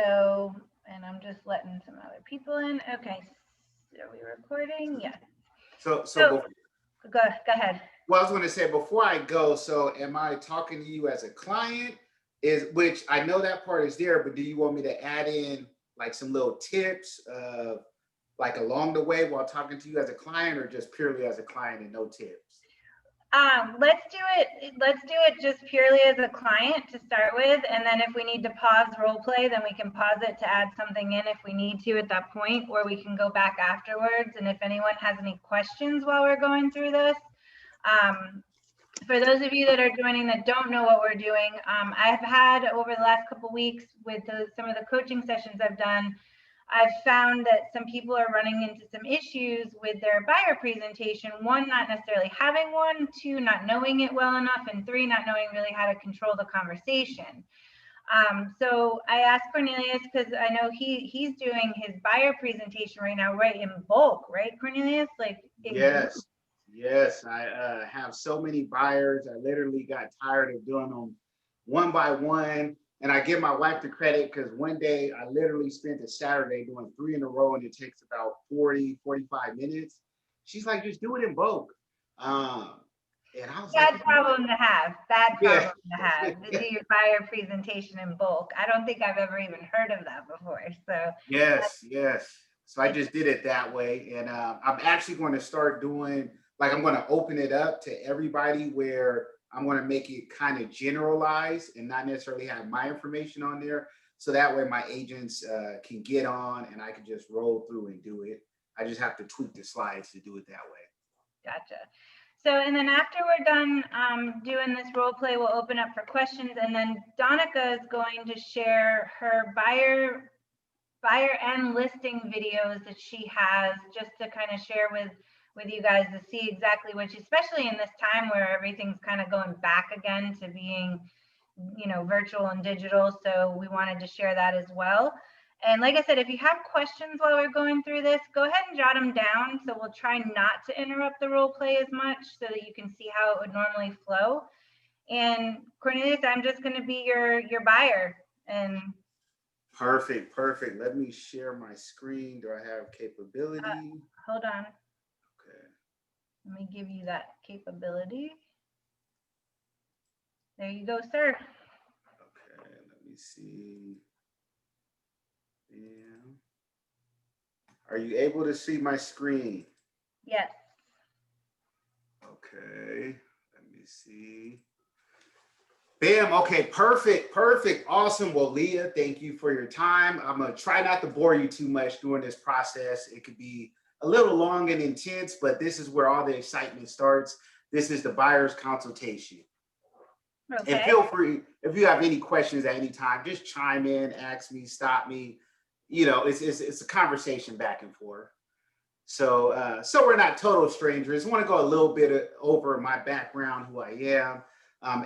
So, and I'm just letting some other people in. Okay, so are we recording? Yeah. So Go ahead. well, I was going to say before I go. So, am I talking to you as a client? Which I know that part is there, but do you want me to add in like some little tips, like along the way while talking to you as a client, or just purely as a client and no tips? Let's do it. Let's do it just purely as a client to start with, and then if we need to pause role play, then we can pause it to add something in if we need to at that point, or we can go back afterwards. And if anyone has any questions while we're going through this, for those of you that are joining that don't know what we're doing, I've had over the last couple of weeks with some of the coaching sessions I've done, I've found that some people are running into some issues with their buyer presentation. One, not necessarily having one, two, not knowing it well enough, and three, not knowing really how to control the conversation. So I asked Cornelius, because I know he's doing his buyer presentation right now, right, in bulk, right, Cornelius? Like in group. Yes. I have so many buyers. I literally got tired of doing them one by one. And I give my wife the credit because one day I literally spent a Saturday doing 3 in a row, and it takes about 40-45 minutes. She's like, just do it in bulk. And I was Bad like, problem to have. Bad yeah. problem to have. To do your buyer presentation in bulk. I don't think I've ever even heard of that before. So Yes. So I just did it that way. And I'm actually going to start doing, like, I'm going to open it up to everybody where I'm going to make it kind of generalized and not necessarily have my information on there. So that way my agents can get on and I can just roll through and do it. I just have to tweak the slides to do it that way. gotcha. So, and then after we're done doing this role play, we'll open up for questions, and then Donica is going to share her buyer and listing videos that she has, just to kind of share with you guys to see exactly which, especially in this time where everything's kind of going back again to being, virtual and digital. So we wanted to share that as well. And like I said, if you have questions while we're going through this, go ahead and jot them down. So we'll try not to interrupt the role play as much so that you can see how it would normally flow. And Cornelius, I'm just going to be your buyer. And Perfect. Let me share my screen. Do I have capability? hold on. Okay. Let me give you that capability. There you go, sir. Okay, let me see. Bam. Are you able to see my screen? Yes. Okay, let me see. Bam. Okay, perfect. Awesome. Well, Leah, thank you for your time. I'm going to try not to bore you too much during this process. It could be a little long and intense, but this is where all the excitement starts. This is the buyer's consultation. Okay. And feel free, if you have any questions at any time, just chime in, ask me, stop me. It's a conversation back and forth. So we're not total strangers. I want to go a little bit over my background, who I am.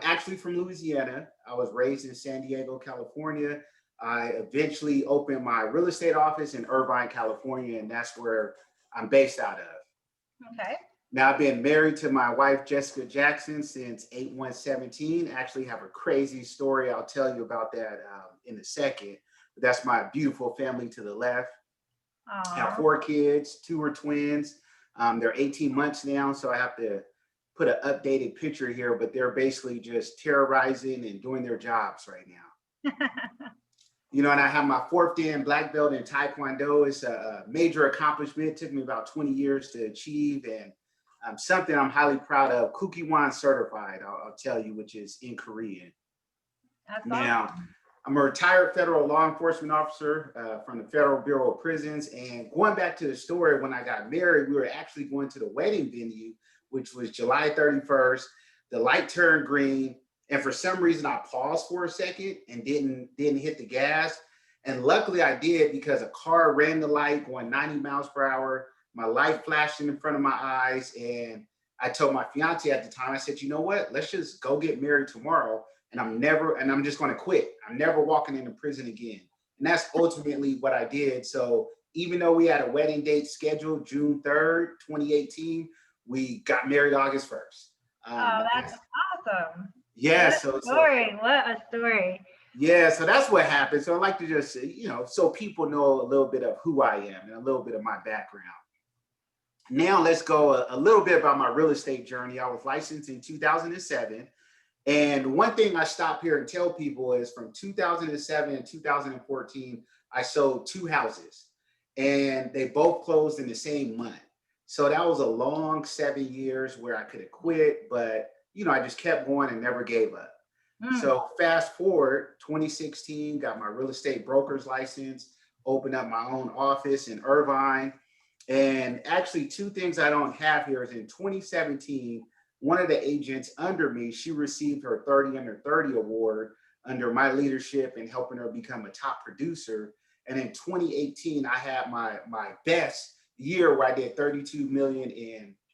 Actually from Louisiana. I was raised in San Diego, California. I eventually opened my real estate office in Irvine, California, and that's where I'm based out of. Okay. Now, I've been married to my wife, Jessica Jackson, since 8/1/17. Actually have a crazy story. I'll tell you about that in a second. But that's my beautiful family to the left. I have 4 kids, 2 are twins. They're 18 months now, so I have to put an updated picture here, but they're basically just terrorizing and doing their jobs right now. And I have my 4th Dan black belt in Taekwondo. It's a major accomplishment. It took me about 20 years to achieve, and something I'm highly proud of. Kukiwon certified, I'll tell you, which is in Korean. That's now, awesome. I'm a retired federal law enforcement officer from the Federal Bureau of Prisons. And going back to the story, when I got married, we were actually going to the wedding venue, which was July 31st. The light turned green. And for some reason, I paused for a second and didn't hit the gas. And luckily I did, because a car ran the light going 90 miles per hour. My light flashed in front of my eyes. And I told my fiance at the time, I said, you know what, let's just go get married tomorrow. And I'm just going to quit. I'm never walking into prison again. And that's ultimately what I did. So even though we had a wedding date scheduled June 3rd, 2018, we got married August 1st. Oh, that's awesome. Yeah. What a story. Yeah, so that's what happened. So I like to just, so people know a little bit of who I am and a little bit of my background. Now let's go a little bit about my real estate journey. I was licensed in 2007. And one thing I stop here and tell people is from 2007 and 2014, I sold two houses and they both closed in the same month. So that was a long 7 years where I could have quit, but I just kept going and never gave up. Mm, So fast forward 2016, got my real estate broker's license, opened up my own office in Irvine. And actually, two things I don't have here is in 2017, one of the agents under me, she received her 30 under 30 award under my leadership and helping her become a top producer. And in 2018, I had my best year where I did 32 million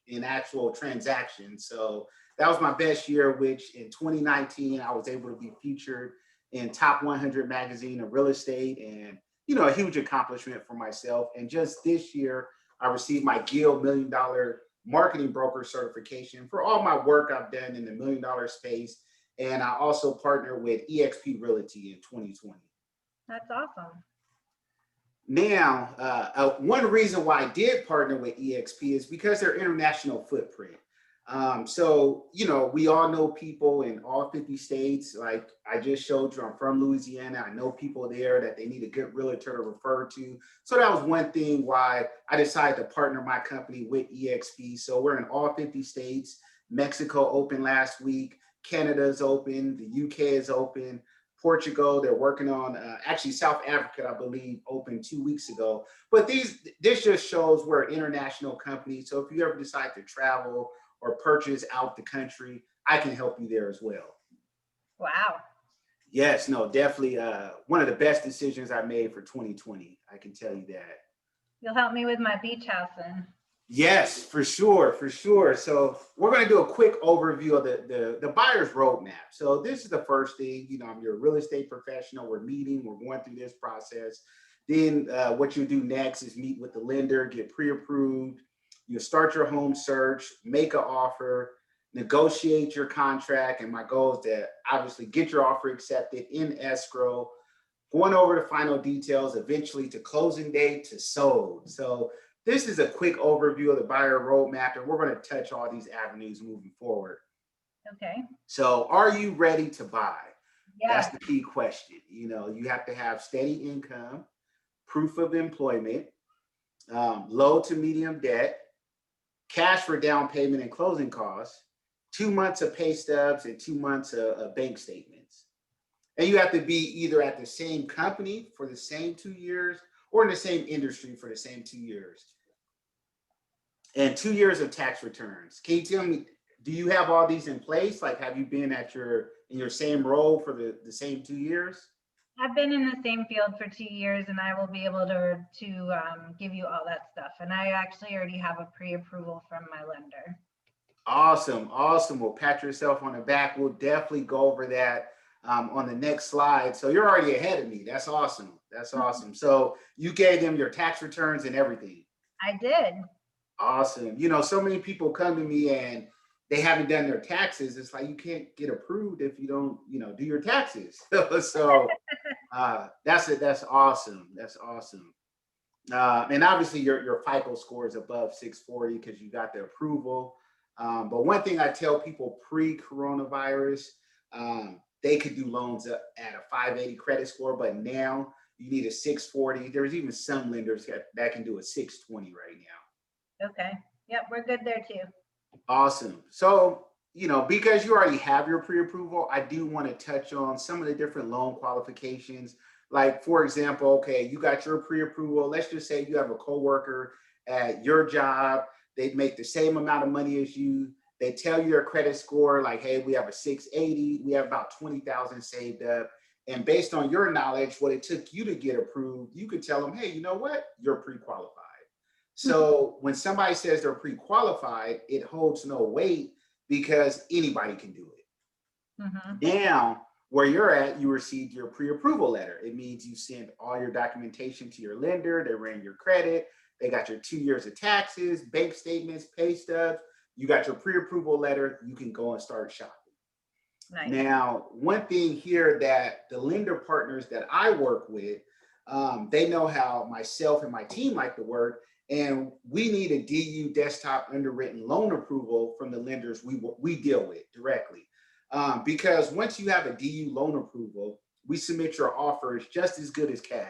in actual transactions. So that was my best year, which in 2019, I was able to be featured in top 100 magazine of real estate, and a huge accomplishment for myself. And just this year, I received my Guild $1 Million Marketing Broker certification for all my work I've done in the $1 million space. And I also partner with eXp Realty in 2020. that's awesome. Now, one reason why I did partner with eXp is because their international footprint. So, we all know people in all 50 states. Like I just showed you, I'm from Louisiana. I know people there that they need a good realtor to refer to. So that was one thing why I decided to partner my company with eXp. So we're in all 50 states. Mexico opened last week. Canada's open. The UK is open. Portugal, they're working on, actually South Africa, I believe, opened 2 weeks ago. But this just shows we're an international company. So if you ever decide to travel or purchase out the country, I can help you there as well. Wow. Yes, no, definitely one of the best decisions I made for 2020. I can tell you that. You'll help me with my beach house then. Yes, for sure, for sure. So we're going to do a quick overview of the buyer's roadmap. So this is the first thing, I'm your real estate professional. We're meeting, we're going through this process. Then what you do next is meet with the lender, get pre-approved. You start your home search, make an offer, negotiate your contract. And my goal is to obviously get your offer accepted in escrow, going over the final details, eventually to closing date to sold. So this is a quick overview of the buyer roadmap, and we're going to touch all these avenues moving forward. Okay. So are you ready to buy? Yeah. That's the key question. You have to have steady income, proof of employment, low to medium debt, cash for down payment and closing costs, 2 months of pay stubs, and 2 months of bank statements. And you have to be either at the same company for the same 2 years or in the same industry for the same 2 years. And 2 years of tax returns. Can you tell me, do you have all these in place? Like, have you been in your same role for the same 2 years? I've been in the same field for 2 years, and I will be able to give you all that stuff. And I actually already have a pre-approval from my lender. Awesome, awesome. Well, pat yourself on the back. We'll definitely go over that on the next slide. So you're already ahead of me. That's awesome. That's awesome. So you gave them your tax returns and everything. I did. Awesome. So many people come to me and they haven't done their taxes. It's like you can't get approved if you don't, do your taxes. So that's it. That's awesome. That's awesome. And obviously your FICO score is above 640 because you got the approval. But one thing I tell people pre-coronavirus, they could do loans at a 580 credit score, but now you need a 640. There's even some lenders that can do a 620 right now. Okay. Yep, we're good there too. Awesome. So, because you already have your pre-approval, I do want to touch on some of the different loan qualifications. Like, for example, okay, you got your pre-approval. Let's just say you have a coworker at your job. They make the same amount of money as you. They tell you your credit score, like, hey, we have a 680. We have about 20,000 saved up. And based on your knowledge, what it took you to get approved, you could tell them, hey, you know what? You're pre-qualified. So when somebody says they're pre-qualified, it holds no weight because anybody can do it. Mm-hmm. Now, where you're at, you received your pre-approval letter. It means you sent all your documentation to your lender. They ran your credit. They got your 2 years of taxes, bank statements, pay stubs. You got your pre-approval letter. You can go and start shopping. Nice. Now, one thing here that the lender partners that I work with, they know how myself and my team like to work, and we need a DU desktop underwritten loan approval from the lenders we deal with directly. Because once you have a DU loan approval, we submit your offers just as good as cash.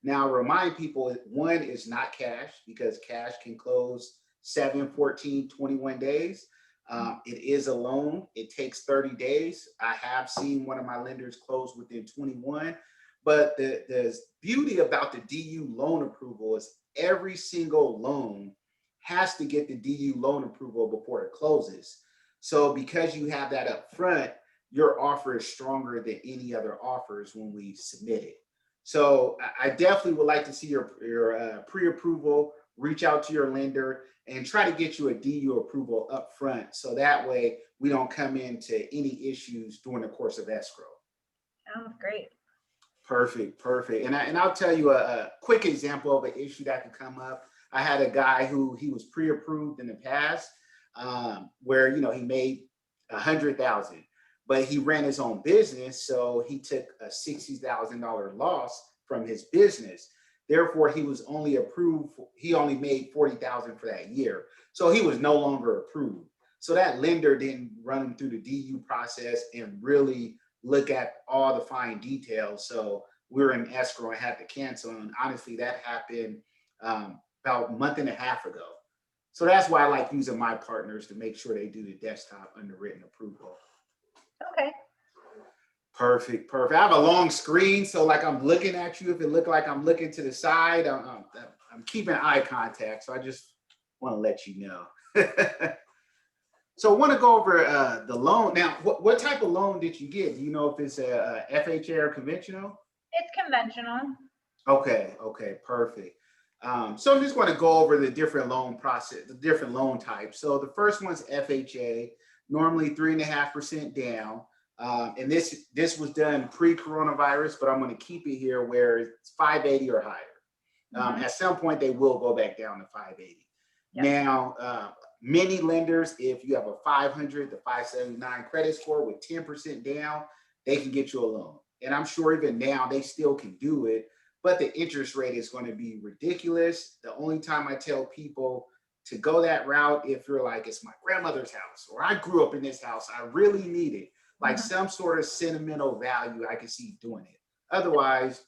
Now, remind people, one is not cash because cash can close 7, 14, 21 days. It is a loan. It takes 30 days. I have seen one of my lenders close within 21. But the beauty about the DU loan approval is every single loan has to get the DU loan approval before it closes. So because you have that up front, your offer is stronger than any other offers when we submit it. So I definitely would like to see your pre-approval, reach out to your lender and try to get you a DU approval up front. So that way we don't come into any issues during the course of escrow. Sounds great. Perfect, perfect. And I'll tell you a quick example of an issue that could come up. I had a guy who he was pre-approved in the past, where he made 100,000, but he ran his own business, so he took a $60,000 loss from his business. Therefore, he was only approved. He only made 40,000 for that year, so he was no longer approved. So that lender didn't run him through the DU process and really look at all the fine details. So we were in escrow and had to cancel. And honestly, that happened about a month and a half ago. So that's why I like using my partners to make sure they do the desktop underwritten approval. Okay. Perfect, perfect. I have a long screen, so like I'm looking at you. If it look like I'm looking to the side, I'm keeping eye contact. So I just want to let you know. So I want to go over the loan. Now, what type of loan did you get? Do you know if it's a FHA or conventional? It's conventional. Okay, perfect. So I'm just going to go over the different loan process, the different loan types. So the first one's FHA, normally 3.5% down. And this was done pre-coronavirus, but I'm going to keep it here where it's 580 or higher. At some point, they will go back down to 580. Yep. Now, many lenders, if you have a 500 to 579 credit score with 10% down, they can get you a loan. And I'm sure even now they still can do it, but the interest rate is going to be ridiculous. The only time I tell people to go that route, if you're like, it's my grandmother's house, or I grew up in this house, I really need it. Like some sort of sentimental value, I can see doing it. Otherwise,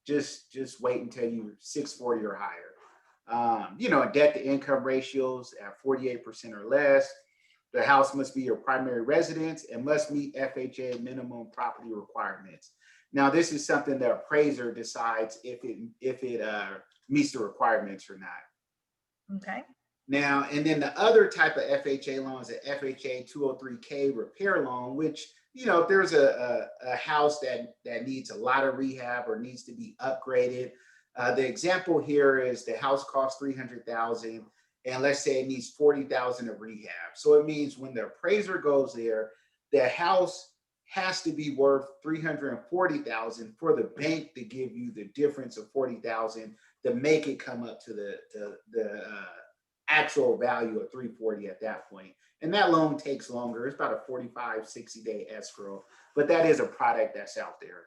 just wait until you're 640 or higher. Debt to income ratios at 48% or less. The house must be your primary residence and must meet FHA minimum property requirements. Now, this is something the appraiser decides if it meets the requirements or not. Okay. Now, and then the other type of FHA loan is an FHA 203K repair loan, which, if there's a house that needs a lot of rehab or needs to be upgraded. The example here is the house costs $300,000, and let's say it needs $40,000 of rehab. So it means when the appraiser goes there, the house has to be worth $340,000 for the bank to give you the difference of $40,000 to make it come up to the actual value of $340 at that point. And that loan takes longer. It's about a 45, 60-day escrow, but that is a product that's out there.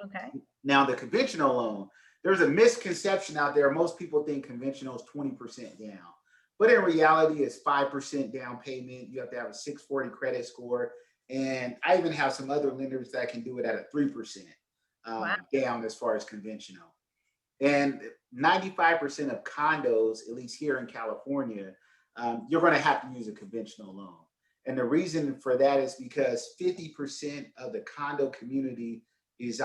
Okay. Now, the conventional loan, there's a misconception out there. Most people think conventional is 20% down, but in reality, it's 5% down payment. You have to have a 640 credit score. And I even have some other lenders that can do it at a 3% down as far as conventional. And 95% of condos, at least here in California, you're going to have to use a conventional loan. And the reason for that is because 50% of the condo community is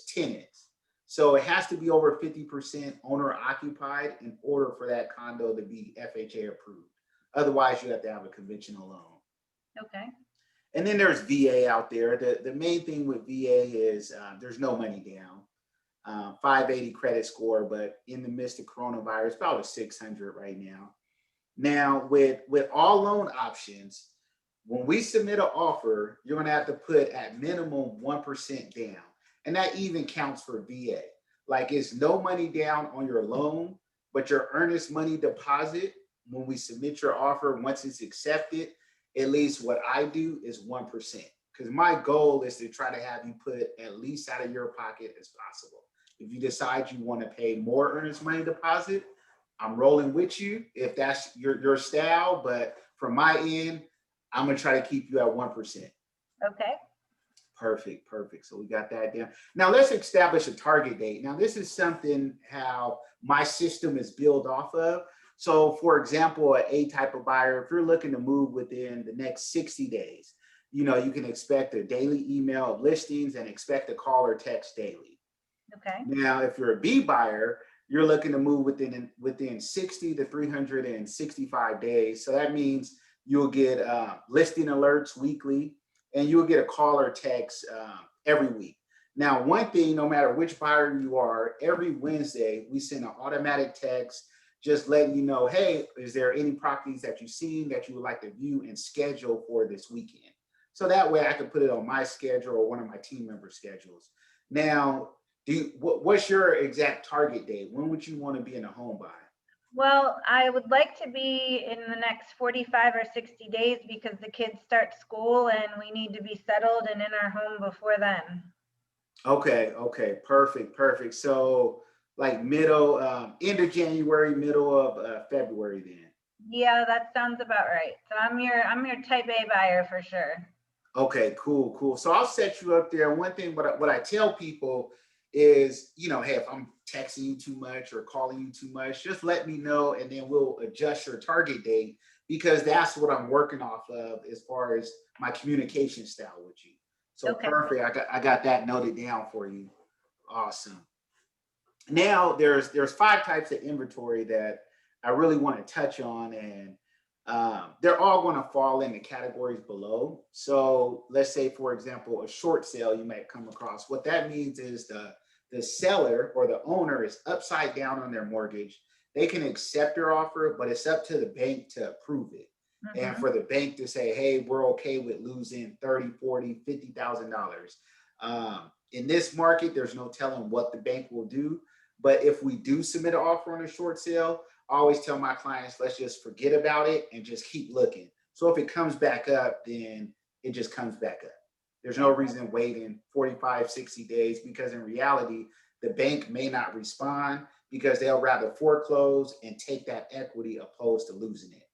tenants. So it has to be over 50% owner occupied in order for that condo to be FHA approved. Otherwise, you have to have a conventional loan. Okay. And then there's VA out there. The main thing with VA is there's no money down. 580 credit score, but in the midst of coronavirus, about a 600 right now. Now, with all loan options, when we submit an offer, you're going to have to put at minimum 1% down. And that even counts for VA. Like it's no money down on your loan, but your earnest money deposit, when we submit your offer, once it's accepted, at least what I do is 1%. because my goal is to try to have you put at least out of your pocket as possible. If you decide you want to pay more earnest money deposit, I'm rolling with you if that's your style. But from my end, I'm gonna try to keep you at 1%. Okay. Perfect, perfect. So we got that down. Now let's establish a target date. Now this is something how my system is built off of. So for example, an A type of buyer, if you're looking to move within the next 60 days, you know, you can expect a daily email of listings and expect a call or text daily. Okay. Now, if you're a B buyer, you're looking to move within 60 to 365 days. So that means you'll get listing alerts weekly, and you'll get a call or text every week. Now, one thing, no matter which buyer you are, every Wednesday we send an automatic text just letting you know, hey, is there any properties that you've seen that you would like to view and schedule for this weekend? So that way I can put it on my schedule or one of my team members' schedules. Now, what's your exact target date? When would you want to be in a home buy? Well, I would like to be in the next 45 or 60 days because the kids start school and we need to be settled and in our home before then. Okay, okay, perfect, perfect. So like middle, end of January, middle of February then. Yeah, that sounds about right. So I'm your type A buyer for sure. Okay, cool, cool. So I'll set you up there. One thing, what I tell people is, you know, hey, if I'm texting you too much or calling you too much, just let me know and then we'll adjust your target date because that's what I'm working off of as far as my communication style with you. So Okay. perfect. I got that noted down for you. Awesome. Now there's 5 types of inventory that I really want to touch on, and they're all going to fall in the categories below. So let's say, for example, a short sale you might come across. What that means is the seller or the owner is upside down on their mortgage. They can accept your offer, but it's up to the bank to approve it. And for the bank to say, hey, we're okay with losing 30, 40, $50,000. In this market, there's no telling what the bank will do. But if we do submit an offer on a short sale, I always tell my clients, let's just forget about it and just keep looking. So if it comes back up, then it just comes back up. There's no reason waiting 45, 60 days because in reality, the bank may not respond because they'll rather foreclose and take that equity opposed to losing it.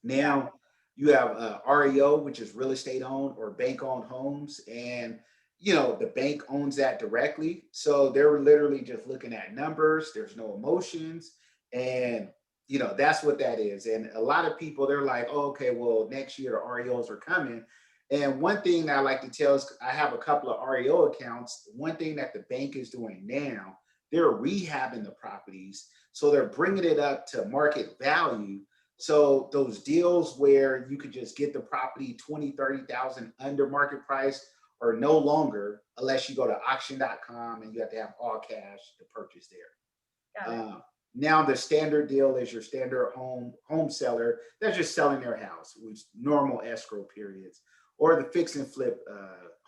Now you have REO, which is real estate owned or bank owned homes. And, you know, the bank owns that directly. So they're literally just looking at numbers. There's no emotions. And, you know, that's what that is. And a lot of people, they're like, oh, okay, well, next year the REOs are coming. And one thing I like to tell is I have a couple of REO accounts. One thing that the bank is doing now, they're rehabbing the properties. So they're bringing it up to market value. So those deals where you could just get the property 20, 30,000 under market price are no longer unless you go to auction.com and you have to have all cash to purchase there. Now the standard deal is your standard home seller that's just selling their house with normal escrow periods, or the fix and flip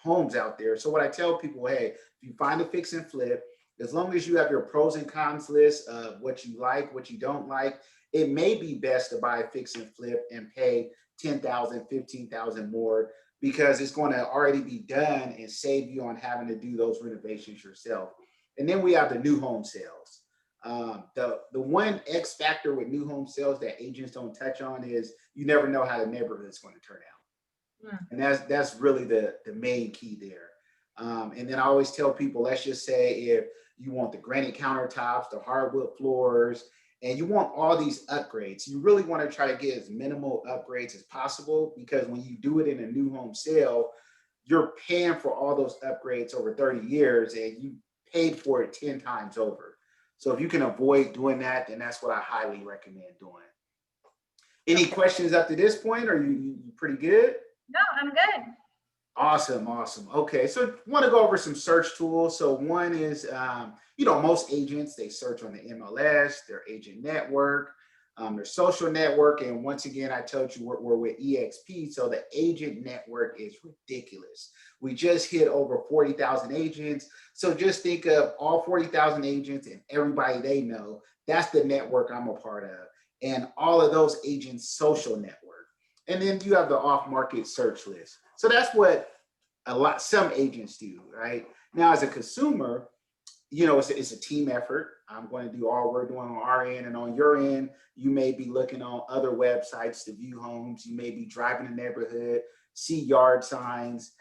homes out there. So what I tell people, hey, if you find a fix and flip, as long as you have your pros and cons list of what you like, what you don't like, it may be best to buy a fix and flip and pay 10,000, 15,000 more because it's going to already be done and save you on having to do those renovations yourself. And then we have the new home sales. The one X factor with new home sales that agents don't touch on is you never know how the neighborhood is going to turn out. And that's really the main key there. And then I always tell people, let's just say if you want the granite countertops, the hardwood floors, and you want all these upgrades, you really want to try to get as minimal upgrades as possible because when you do it in a new home sale, you're paying for all those upgrades over 30 years and you paid for it 10 times over. So if you can avoid doing that, then that's what I highly recommend doing. Any questions up to this point? Are you pretty good? No, I'm good. Awesome, awesome. Okay, so want to go over some search tools. So one is, you know, most agents, they search on the MLS, their agent network, their social network. And once again, I told you we're with EXP. So the agent network is ridiculous. We just hit over 40,000 agents. So just think of all 40,000 agents and everybody they know. That's the network I'm a part of. And all of those agents' social network. And then you have the off-market search list. So that's what some agents do, right? Now, as a consumer, it's a team effort. I'm going to do all we're doing on our end, and on your end, you may be looking on other websites to view homes. You may be driving the neighborhood, see yard signs,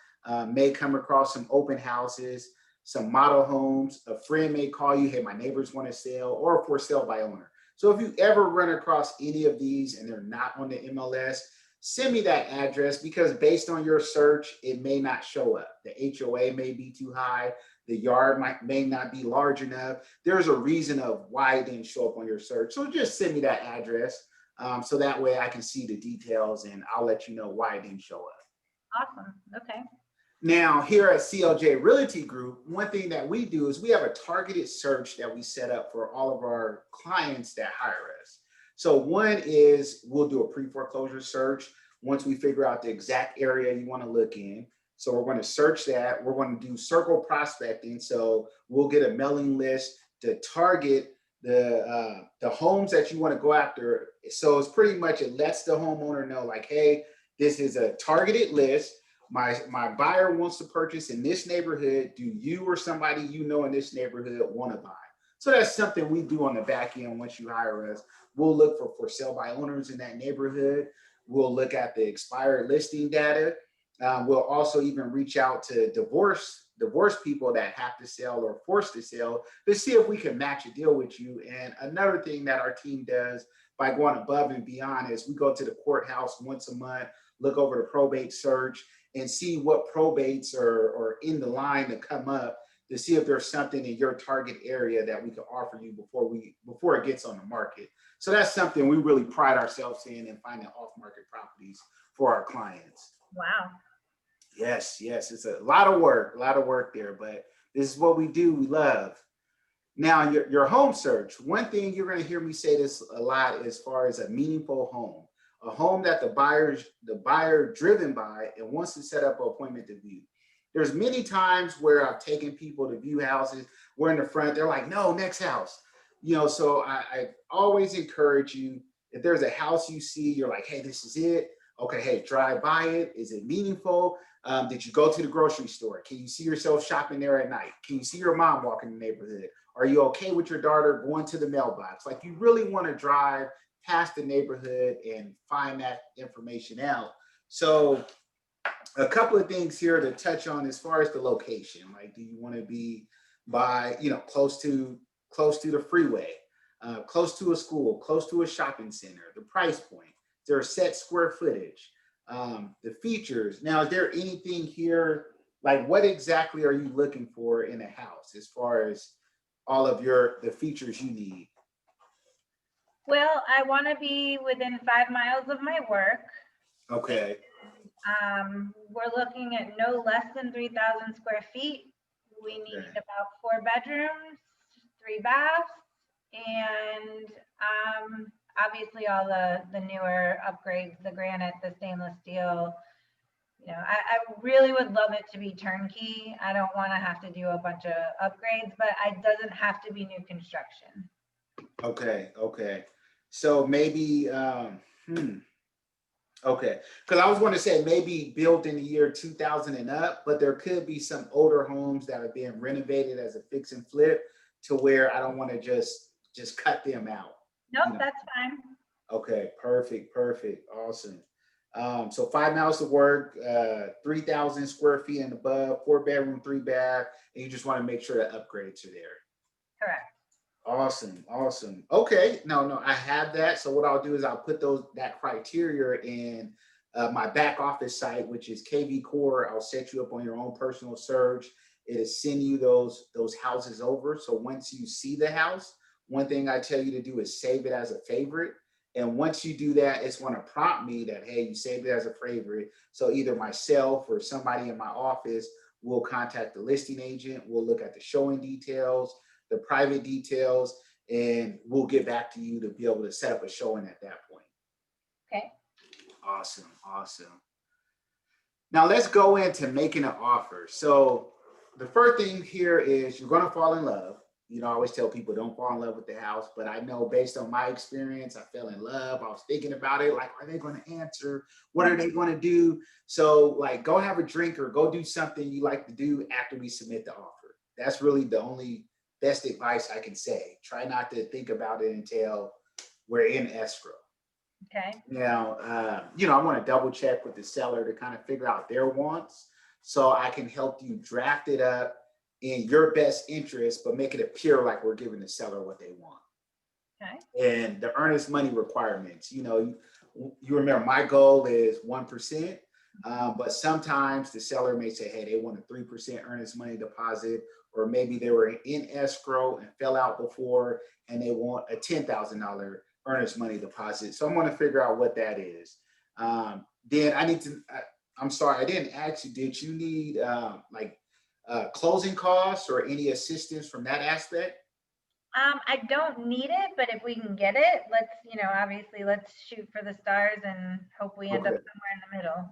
may come across some open houses, some model homes. A friend may call you, hey, my neighbors want to sell, or for sale by owner. So if you ever run across any of these and they're not on the MLS, send me that address, because based on your search, it may not show up. The HOA may be too high. The yard may not be large enough. There's a reason of why it didn't show up on your search. So just send me that address, so that way I can see the details and I'll let you know why it didn't show up. Awesome. Okay. Now, here at CLJ Realty Group, one thing that we do is we have a targeted search that we set up for all of our clients that hire us. So one is we'll do a pre-foreclosure search once we figure out the exact area you want to look in. So we're going to search that. We're going to do circle prospecting. So we'll get a mailing list to target the homes that you want to go after. So it's pretty much, it lets the homeowner know, like, hey, this is a targeted list. My buyer wants to purchase in this neighborhood. Do you or somebody you know in this neighborhood want to buy? So that's something we do on the back end. Once you hire us, we'll look for sale by owners in that neighborhood. We'll look at the expired listing data. We'll also even reach out to divorce people that have to sell or forced to sell to see if we can match a deal with you. And another thing that our team does by going above and beyond is we go to the courthouse once a month, look over the probate search, and see what probates are in the line to come up, to see if there's something in your target area that we can offer you before it gets on the market. So that's something we really pride ourselves in finding off-market properties for our clients. Wow. Yes, it's a lot of work there, but this is what we do, we love. Now, your home search, one thing you're going to hear me say this a lot as far as a meaningful home. A home that the buyer driven by and wants to set up an appointment to view. There's many times where I've taken people to view houses. We're in the front, they're like, no, next house. So I always encourage you, if there's a house you see, you're like, hey, this is it. Okay, hey, drive by it. Is it meaningful? Did you go to the grocery store? Can you see yourself shopping there at night? Can you see your mom walking the neighborhood? Are you okay with your daughter going to the mailbox? Like, you really want to drive past the neighborhood and find that information out. So a couple of things here to touch on as far as the location. Like, do you want to be by, close to the freeway, close to a school, close to a shopping center, the price point, is there a set square footage, the features. Now, is there anything here, like what exactly are you looking for in a house as far as all of the features you need? Well, I want to be within 5 miles of my work. Okay. We're looking at no less than 3,000 square feet. We need about 4 bedrooms, 3 baths, and obviously all the newer upgrades, the granite, the stainless steel. I really would love it to be turnkey. I don't want to have to do a bunch of upgrades, but it doesn't have to be new construction. Okay. So maybe, okay. Because I was going to say maybe built in the year 2000 and up, but there could be some older homes that are being renovated as a fix and flip to where I don't want to just cut them out. Nope, that's fine. Okay, perfect. Awesome. So 5 miles to work, 3,000 square feet and above, 4 bedroom, 3 bath, and you just want to make sure the upgrades are there. Correct. Awesome. Okay, no, I have that. So what I'll do is I'll put that criteria in my back office site, which is KV Core. I'll set you up on your own personal search. It'll send you those houses over. So once you see the house, one thing I tell you to do is save it as a favorite. And once you do that, it's going to prompt me that, hey, you saved it as a favorite. So either myself or somebody in my office will contact the listing agent. We'll look at the showing details, the private details, and we'll get back to you to be able to set up a showing at that point. Okay. Awesome. Now let's go into making an offer. So the first thing here is you're going to fall in love. I always tell people don't fall in love with the house, but I know based on my experience, I fell in love. I was thinking about it, like, are they going to answer? What are they going to do? So like, go have a drink or go do something you like to do after we submit the offer. That's really the only best advice I can say. Try not to think about it until we're in escrow. Okay. Now, I want to double check with the seller to kind of figure out their wants so I can help you draft it up in your best interest, but make it appear like we're giving the seller what they want. Okay. And the earnest money requirements, you remember my goal is 1%, but sometimes the seller may say, hey, they want a 3% earnest money deposit, or maybe they were in escrow and fell out before and they want a $10,000 earnest money deposit. So I'm going to figure out what that is. Then I'm sorry, I didn't ask you, did you need closing costs or any assistance from that aspect? I don't need it, but if we can get it, obviously let's shoot for the stars and hope we end up somewhere in the middle.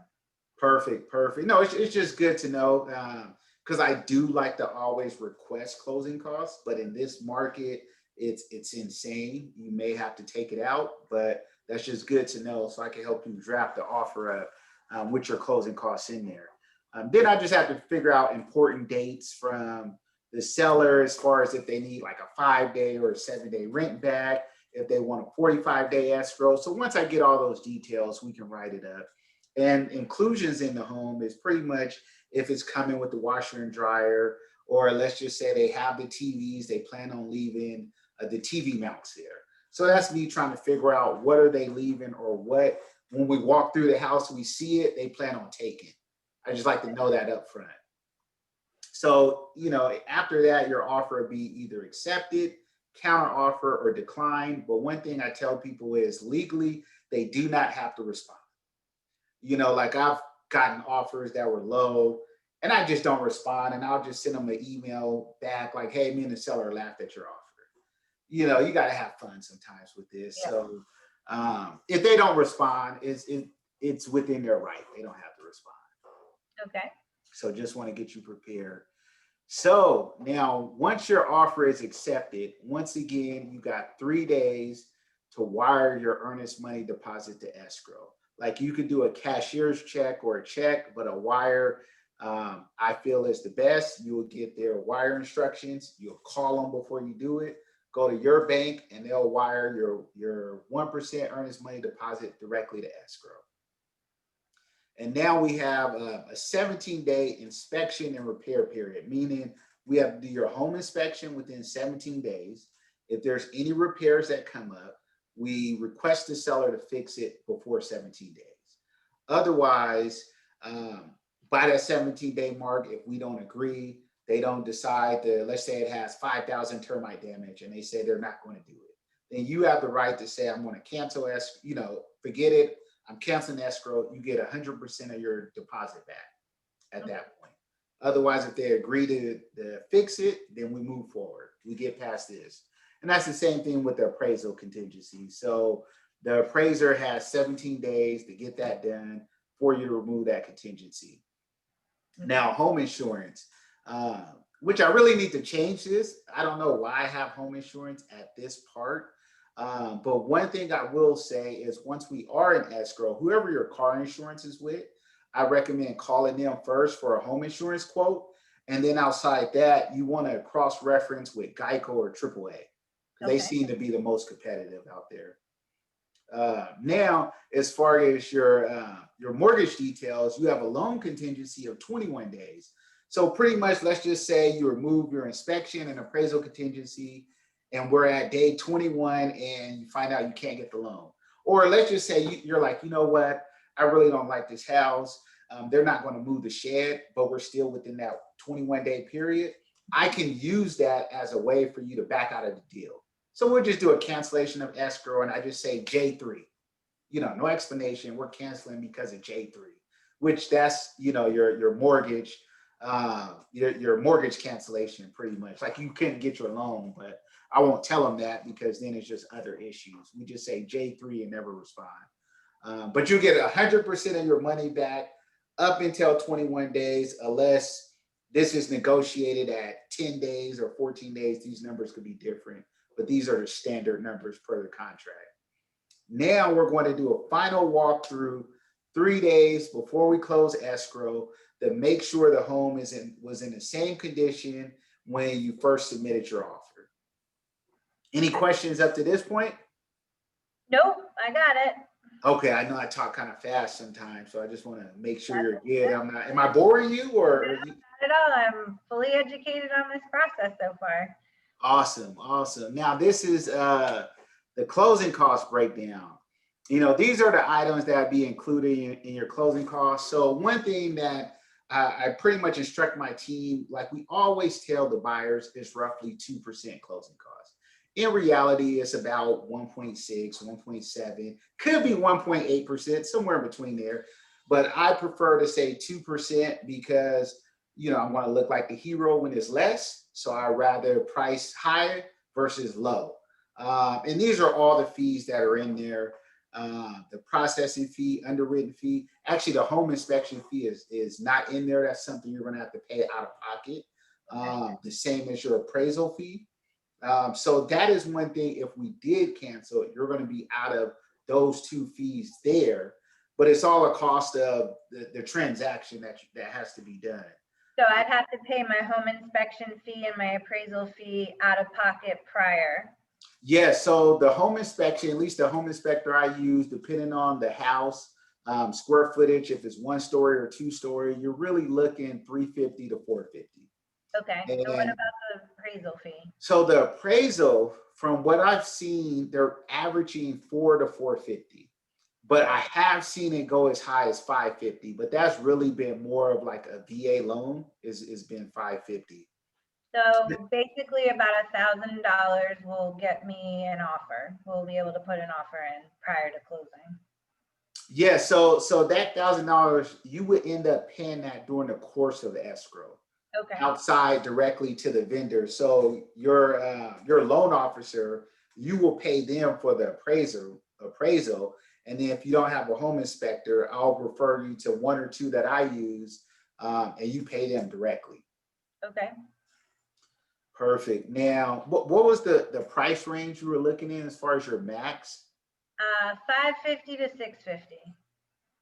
Perfect. No, it's just good to know, because I do like to always request closing costs, but in this market, it's insane. You may have to take it out, but that's just good to know, so I can help you draft the offer up with your closing costs in there. Then I just have to figure out important dates from the seller as far as if they need like a 5-day or a 7-day rent back, if they want a 45-day escrow. So once I get all those details, we can write it up. And inclusions in the home is pretty much if it's coming with the washer and dryer, or let's just say they have the TVs, they plan on leaving the TV mounts there. So that's me trying to figure out what are they leaving, or what, when we walk through the house, we see it, they plan on taking. I just like to know that up front. So, after that, your offer will be either accepted, counter offer, or declined. But one thing I tell people is legally, they do not have to respond. Like I've gotten offers that were low and I just don't respond, and I'll just send them an email back like, hey, me and the seller laughed at your offer. You got to have fun sometimes with this. Yeah. So if they don't respond, it's within their right. They don't have to respond. Okay. So just want to get you prepared. So now, once your offer is accepted, once again, you got 3 days to wire your earnest money deposit to escrow. Like you could do a cashier's check or a check, but a wire, I feel is the best. You will get their wire instructions. You'll call them before you do it. Go to your bank and they'll wire your 1% earnest money deposit directly to escrow. And now we have a 17-day inspection and repair period, meaning we have to do your home inspection within 17 days. If there's any repairs that come up, we request the seller to fix it before 17 days. Otherwise, by that 17-day mark, if we don't agree, they don't decide to, let's say it has 5,000 termite damage and they say they're not going to do it, then you have the right to say, I'm going to cancel, forget it. I'm canceling escrow. You get 100% of your deposit back at that point. Otherwise, if they agree to fix it, then we move forward. We get past this. And that's the same thing with the appraisal contingency. So the appraiser has 17 days to get that done for you to remove that contingency. Now, home insurance, which I really need to change this. I don't know why I have home insurance at this part. But one thing I will say is once we are in escrow, whoever your car insurance is with, I recommend calling them first for a home insurance quote. And then outside that, you want to cross-reference with Geico or AAA. They seem to be the most competitive out there. Now, as far as your mortgage details, you have a loan contingency of 21 days. So pretty much, let's just say you remove your inspection and appraisal contingency, and we're at day 21 and you find out you can't get the loan. Or let's just say you're like, you know what, I really don't like this house. They're not going to move the shed, but we're still within that 21-day period. I can use that as a way for you to back out of the deal. So we'll just do a cancellation of escrow, and I just say J3. No explanation. We're canceling because of J3, which that's your mortgage, your mortgage cancellation pretty much. Like you couldn't get your loan, but I won't tell them that because then it's just other issues. We just say J3 and never respond. But you get 100% of your money back up until 21 days, unless This is negotiated at 10 days or 14 days. These numbers could be different, but these are the standard numbers per the contract. Now we're going to do a final walkthrough 3 days before we close escrow to make sure the home was in the same condition when you first submitted your offer. Any questions up to this point? Nope, I got it. Okay, I know I talk kind of fast sometimes, so I just want to make sure you're good. Am I boring you or? Not at all. I'm fully educated on this process so far. Awesome, awesome. Now this is the closing cost breakdown. These are the items that be included in your closing costs. So one thing that I pretty much instruct my team, like we always tell the buyers, is roughly 2% closing costs. In reality, it's about 1.6, 1.7, could be 1.8%, somewhere in between there. But I prefer to say 2% because, I want to look like the hero when it's less. So I rather price high versus low. And these are all the fees that are in there. The processing fee, underwritten fee. Actually, the home inspection fee is not in there. That's something you're going to have to pay out of pocket. The same as your appraisal fee. So that is one thing. If we did cancel it, you're going to be out of those two fees there. But it's all a cost of the transaction that has to be done. So I'd have to pay my home inspection fee and my appraisal fee out of pocket prior. Yeah, so the home inspection, at least the home inspector I use, depending on the house, square footage, if it's 1 story or 2 story, you're really looking $350 to $450. Okay, so what about the appraisal fee? So the appraisal, from what I've seen, they're averaging $400 to $450. But I have seen it go as high as $550, but that's really been more of like a VA loan is been $550. So basically about $1,000 will get me an offer. We'll be able to put an offer in prior to closing. Yeah, so that $1,000, you would end up paying that during the course of the escrow. Okay. Outside directly to the vendor. So your loan officer, you will pay them for the appraisal. And then if you don't have a home inspector, I'll refer you to 1 or 2 that I use, and you pay them directly. Okay. Perfect. Now, what was the price range you were looking in as far as your max? 550 to 650.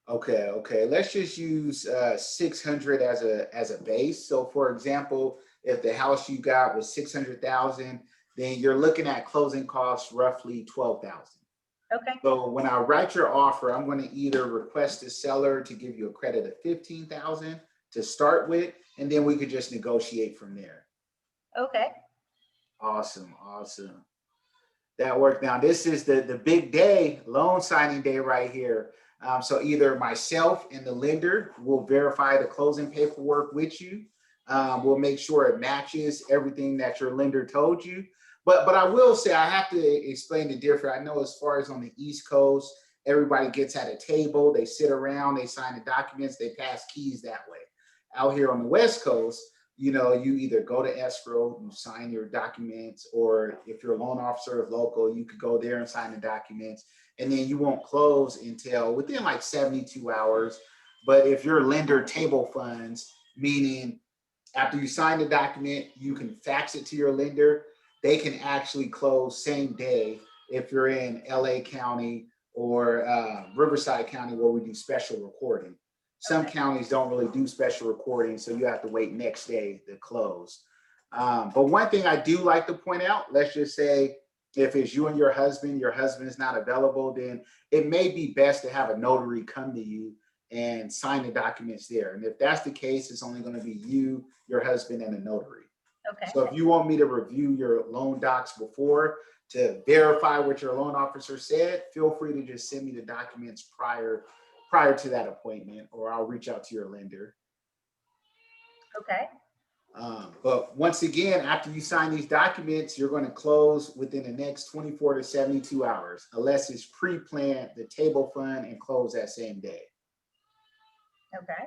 Okay. Let's just use 600 as a base. So for example, if the house you got was 600,000, then you're looking at closing costs roughly 12,000. Okay. So when I write your offer, I'm going to either request the seller to give you a credit of 15,000 to start with, and then we could just negotiate from there. Okay. Awesome. That worked. Now this is the big day, loan signing day right here. So either myself and the lender will verify the closing paperwork with you. We'll make sure it matches everything that your lender told you. But I will say, I have to explain the difference. I know as far as on the East Coast, everybody gets at a table, they sit around, they sign the documents, they pass keys that way. Out here on the West Coast, you either go to escrow, you sign your documents, or if your loan officer is local, you could go there and sign the documents, and then you won't close until within like 72 hours. But if your lender table funds, meaning after you sign the document, you can fax it to your lender, they can actually close same day if you're in LA County or Riverside County where we do special recording. Some counties don't really do special recording, so you have to wait next day to close. But one thing I do like to point out, let's just say if it's you and your husband is not available, then it may be best to have a notary come to you and sign the documents there. And if that's the case, it's only going to be you, your husband, and a notary. Okay. So if you want me to review your loan docs before to verify what your loan officer said, feel free to just send me the documents prior to that appointment, or I'll reach out to your lender. Okay. But once again, after you sign these documents, you're going to close within the next 24 to 72 hours, unless it's pre-planned, the table fund, and close that same day. Okay.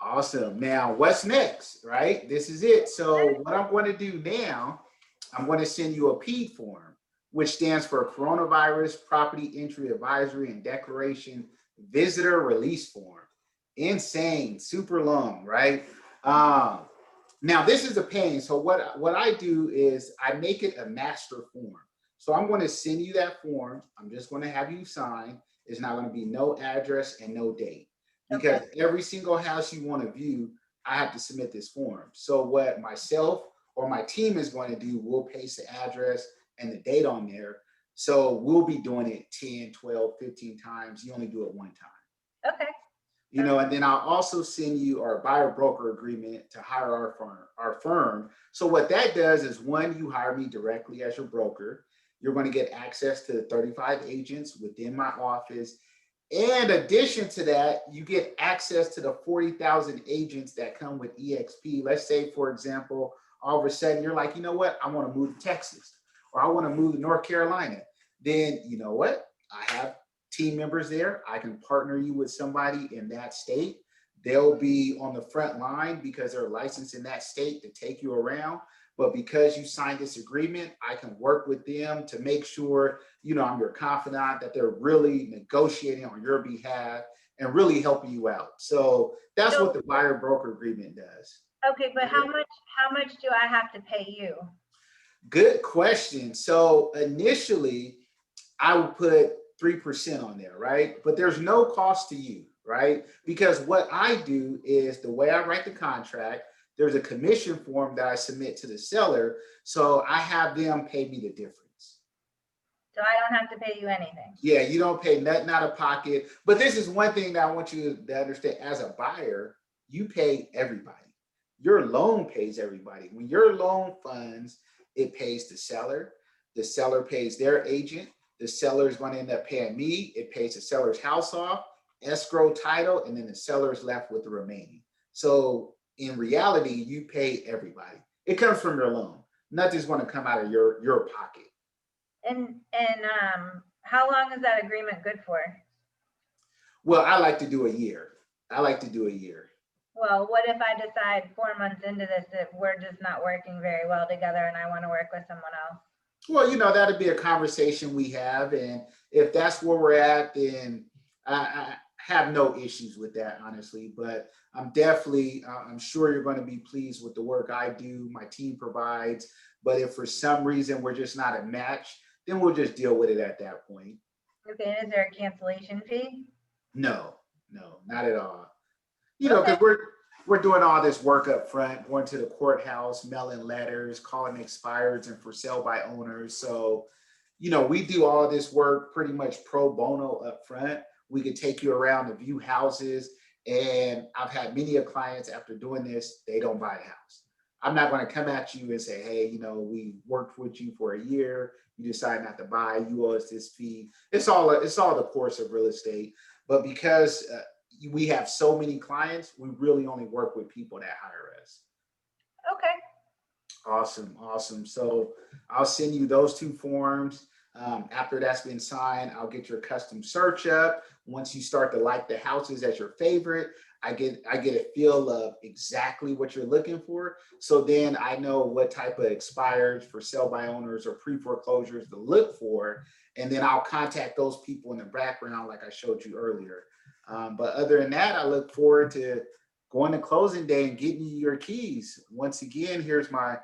Awesome. Now, what's next, right? This is it. So what I'm going to do now, I'm going to send you a PEAD form, which stands for Coronavirus Property Entry Advisory and Declaration Visitor Release Form. Insane, super long, right? Now this is a pain. So what I do is I make it a master form. So I'm going to send you that form. I'm just going to have you sign. It's not going to be no address and no date, Okay. because every single house you want to view, I have to submit this form. So what myself or my team is going to do, we'll paste the address and the date on there. So we'll be doing it 10, 12, 15 times. You only do it one time. Okay. And then I'll also send you our buyer broker agreement to hire our firm. So what that does is, one, you hire me directly as your broker. You're going to get access to the 35 agents within my office. And addition to that, you get access to the 40,000 agents that come with EXP. Let's say, for example, all of a sudden you're like, you know what, I want to move to Texas, or I want to move to North Carolina. Then you know what? I have team members there. I can partner you with somebody in that state. They'll be on the front line because they're licensed in that state to take you around. But because you signed this agreement, I can work with them to make sure, I'm your confidant, that they're really negotiating on your behalf and really helping you out. So that's what the buyer broker agreement does. Okay, but how much do I have to pay you? Good question. So initially, I would put 3% on there, right? But there's no cost to you, right? Because what I do is, the way I write the contract, there's a commission form that I submit to the seller. So I have them pay me the difference. So I don't have to pay you anything. Yeah, you don't pay nothing out of pocket. But this is one thing that I want you to understand. As a buyer, you pay everybody. Your loan pays everybody. When your loan funds, it pays the seller. The seller pays their agent. The seller is going to end up paying me. It pays the seller's house off, escrow, title, and then the seller is left with the remaining. So in reality, you pay everybody. It comes from your loan. Nothing's going to come out of your pocket. And how long is that agreement good for? Well, I like to do a year. Well, what if I decide 4 months into this that we're just not working very well together and I want to work with someone else? Well, that'd be a conversation we have. And if that's where we're at, then I have no issues with that, honestly. But I'm sure you're going to be pleased with the work I do, my team provides. But if for some reason we're just not a match, then we'll just deal with it at that point. Okay, is there a cancellation fee? No, not at all. Because we're doing all this work up front, going to the courthouse, mailing letters, calling expireds and for sale by owners. So, we do all this work pretty much pro bono up front. We could take you around to view houses. And I've had many of clients, after doing this, they don't buy a house. I'm not going to come at you and say, hey, we worked with you for a year. You decide not to buy. You owe us this fee. It's all the course of real estate. But because we have so many clients, we really only work with people that hire us. Okay. Awesome. So I'll send you those 2 forms. After that's been signed, I'll get your custom search up. Once you start to like the houses as your favorite, I get a feel of exactly what you're looking for. So then I know what type of expireds, for sale by owners, or pre-foreclosures to look for. And then I'll contact those people in the background like I showed you earlier. But other than that, I look forward to going to closing day and getting you your keys. Once again, here's my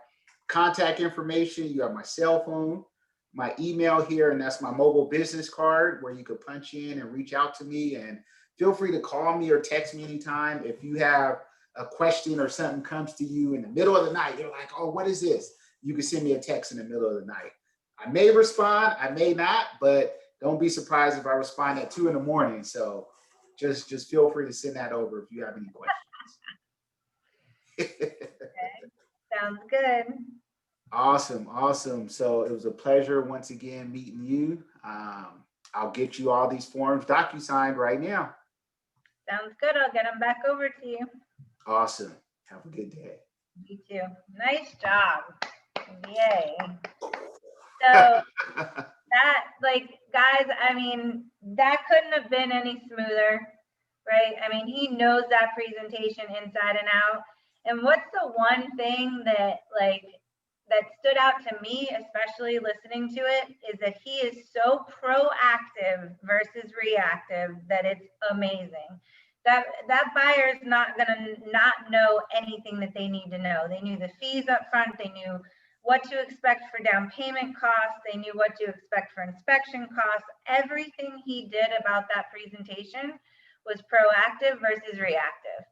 contact information. You have my cell phone, my email here, and that's my mobile business card where you could punch in and reach out to me. And feel free to call me or text me anytime. If you have a question or something comes to you in the middle of the night, you're like, oh, what is this? You can send me a text in the middle of the night. I may respond, I may not, but don't be surprised if I respond at 2 a.m. So just feel free to send that over if you have any questions. Okay. Sounds good. Awesome. So it was a pleasure once again meeting you. I'll get you all these forms DocuSigned right now. Sounds good. I'll get them back over to you. Awesome. Have a good day. You too. Nice job. Yay. So that, guys, that couldn't have been any smoother, right? He knows that presentation inside and out. And what's the one thing that stood out to me, especially listening to it, is that he is so proactive versus reactive that it's amazing. that buyer is not gonna not know anything that they need to know. They knew the fees up front, they knew what to expect for down payment costs, they knew what to expect for inspection costs. Everything he did about that presentation was proactive versus reactive.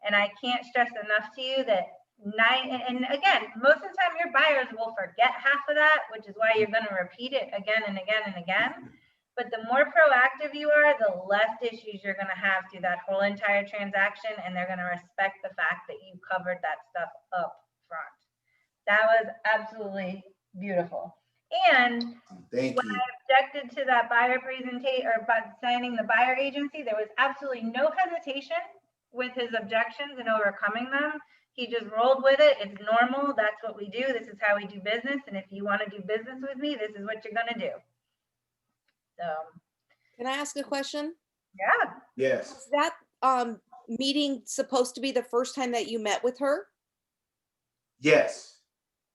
And I can't stress enough to you that and again, most of the time your buyers will forget half of that, which is why you're going to repeat it again and again and again. But the more proactive you are, the less issues you're going to have through that whole entire transaction, and they're going to respect the fact that you covered that stuff up front. That was absolutely beautiful. And when I objected to that buyer presentation or about signing the buyer agency, there was absolutely no hesitation with his objections and overcoming them. He just rolled with it. It's normal. That's what we do. This is how we do business. And if you want to do business with me, this is what you're going to do. So, can I ask a question? yeah. Yes. Was that meeting supposed to be the first time that you met with her? Yes.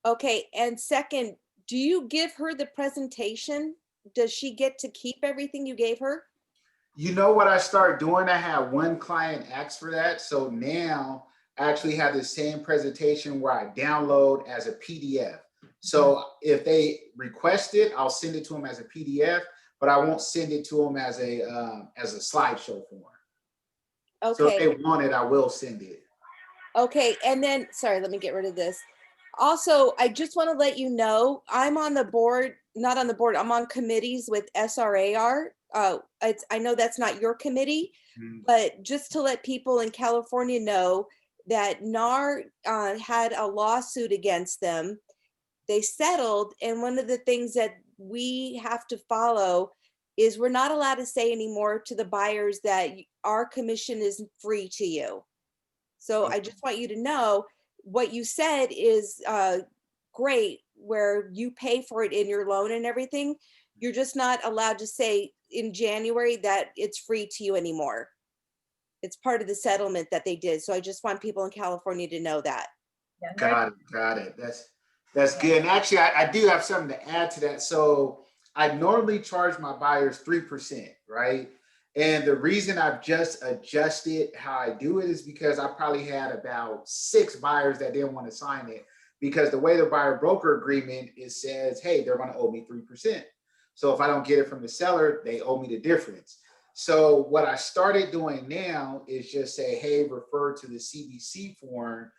Okay. And second, do you give her the presentation? Does she get to keep everything you gave her? You know what I started doing? I had one client ask for that. So now I actually have the same presentation where I download as a PDF. So if they request it, I'll send it to them as a PDF, but I won't send it to them as a slideshow form. Okay. So if they want it, I will send it. Okay. And then, sorry, let me get rid of this. Also, I just want to let you know, I'm on the board, not on the board, I'm on committees with SRAR. I know that's not your committee, but just to let people in California know that NAR had a lawsuit against them. They settled, and one of the things that we have to follow is we're not allowed to say anymore to the buyers that our commission is free to you. So I just want you to know what you said is great, where you pay for it in your loan and everything. You're just not allowed to say in January that it's free to you anymore. It's part of the settlement that they did. So I just want people in California to know that. Got it. That's good. And actually, I do have something to add to that. So I normally charge my buyers 3%, right? And the reason I've just adjusted how I do it is because I probably had about 6 buyers that didn't want to sign it, because the way the buyer broker agreement, it says, hey, they're going to owe me 3%. So if I don't get it from the seller, they owe me the difference. So what I started doing now is just say, hey, refer to the CBC form